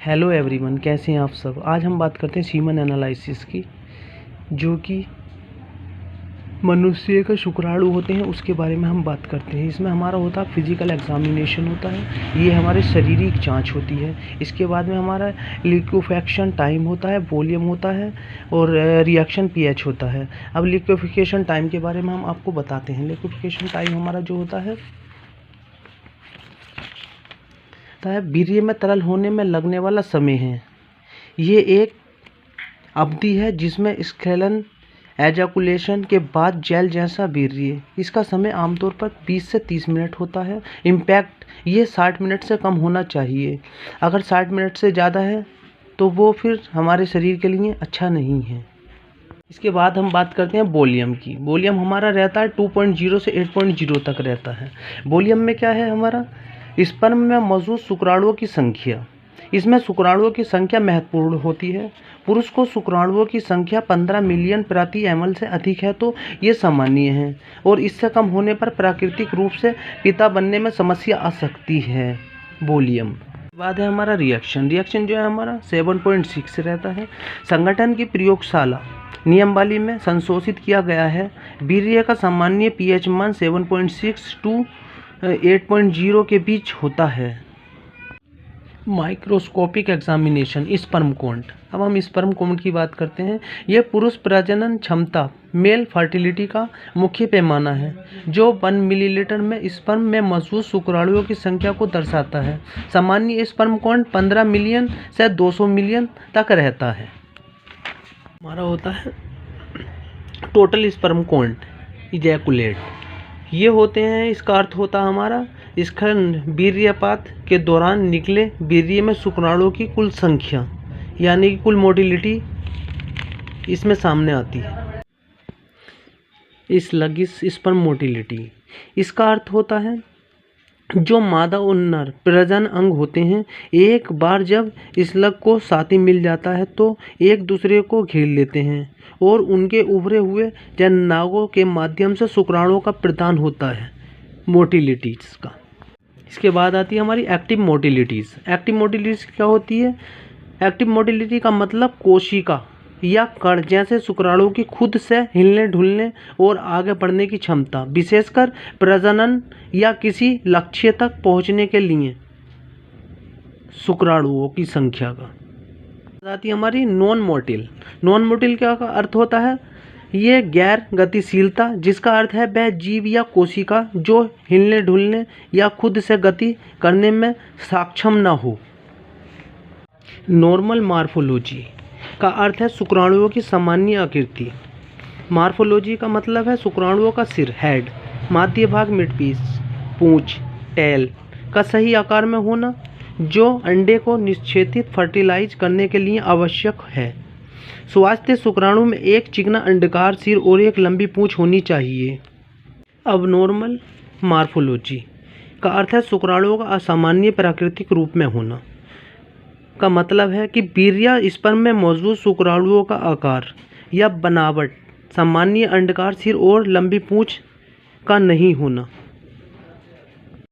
Hello everyone, कैसे हैं आप सब। आज हम बात करते हैं सीमन एनालिसिस की, जो कि मनुष्य का शुक्राणु होते हैं उसके बारे में हम बात करते हैं। इसमें हमारा होता है फिजिकल एग्जामिनेशन होता है, ये हमारे शारीरिक जांच होती है। इसके बाद में हमारा लिक्विफेक्शन टाइम होता है, वॉल्यूम होता है और रिएक्शन पीएच होता है। अब लिक्विफिकेशन टाइम के बारे में हम आपको बताते हैं। लिक्विफिकेशन टाइम हमारा जो होता है वीर्य में तरल होने में लगने वाला समय है। ये एक अवधि है जिसमें स्खलन एजाकुलेशन के बाद जेल जैसा वीर्य, इसका समय आमतौर पर 20 से 30 मिनट होता है। इम्पैक्ट ये 60 मिनट से कम होना चाहिए। अगर 60 मिनट से ज़्यादा है तो वो फिर हमारे शरीर के लिए अच्छा नहीं है। इसके बाद हम बात करते हैं वॉल्यूम की। वॉल्यूम हमारा रहता है 2.0 से 8.0 तक रहता है। वॉल्यूम में क्या है, हमारा स्पर्म में मौजूद शुक्राणुओं की संख्या। इसमें शुक्राणुओं की संख्या महत्वपूर्ण होती है। पुरुष को शुक्राणुओं की संख्या 15 मिलियन प्रति ml से अधिक है तो ये सामान्य है, और इससे कम होने पर प्राकृतिक रूप से पिता बनने में समस्या आ सकती है। वॉल्यूम बाद है हमारा रिएक्शन। रिएक्शन जो है हमारा 7.6 रहता है। संगठन की प्रयोगशाला नियमावली में संशोधित किया गया है। वीर्य का सामान्य पीएच मान 7.6 टू 8.0 के बीच होता है। Microscopic examination sperm count. अब हम स्पर्म काउंट की बात करते हैं। यह पुरुष प्रजनन क्षमता मेल फर्टिलिटी का मुख्य पैमाना है, जो 1 मिलीलीटर में स्पर्म में मौजूद शुक्राणुओं की संख्या को दर्शाता है। सामान्य स्पर्म काउंट 15 मिलियन से 200 मिलियन तक रहता है। हमारा होता है टोटल स्पर्म काउंट इजैकुलेट। ये होते हैं, इसका अर्थ होता है हमारा स्खलन वीर्यपात के दौरान निकले वीर्य में शुक्राणुओं की कुल संख्या, यानी कि कुल मोटिलिटी इसमें सामने आती है। स्लगिश स्पर्म मोटिलिटी, इसका अर्थ होता है जो मादा और नर प्रजनन अंग होते हैं, एक बार जब स्लग को साथी मिल जाता है तो एक दूसरे को घेर लेते हैं और उनके उभरे हुए जननांगों के माध्यम से शुक्राणुओं का प्रदान होता है मोटिलिटीज़ का। इसके बाद आती है हमारी एक्टिव मोटिलिटीज़। एक्टिव मोटिलिटीज़ क्या होती है? एक्टिव मोटिलिटी का मतलब कोशिका या कण जैसे शुक्राणुओं की खुद से हिलने ढुलने और आगे बढ़ने की क्षमता, विशेषकर प्रजनन या किसी लक्ष्य तक पहुंचने के लिए शुक्राणुओं की संख्या का। आती है हमारी नॉन मोटिल। नॉन मोटिल क्या का अर्थ होता है? ये गैर गतिशीलता, जिसका अर्थ है वह जीव या कोशिका जो हिलने ढुलने या खुद से गति करने में सक्षम न हो। नॉर्मल मॉर्फोलॉजी का अर्थ है शुक्राणुओं की सामान्य आकृति। मॉर्फोलॉजी का मतलब है शुक्राणुओं का सिर हेड, माध्य भाग मिडपीस, पूंछ टेल का सही आकार में होना, जो अंडे को निश्चेतित फर्टिलाइज करने के लिए आवश्यक है। स्वास्थ्य शुक्राणु में एक चिकना अंडाकार सिर और एक लंबी पूंछ होनी चाहिए। अब नॉर्मल मॉर्फोलॉजी का अर्थ है शुक्राणुओं का असामान्य प्राकृतिक रूप में होना, का मतलब है कि वीर्य स्पर्म में मौजूद शुक्राणुओं का आकार या बनावट सामान्य अंडाकार सिर और लंबी पूंछ का नहीं होना।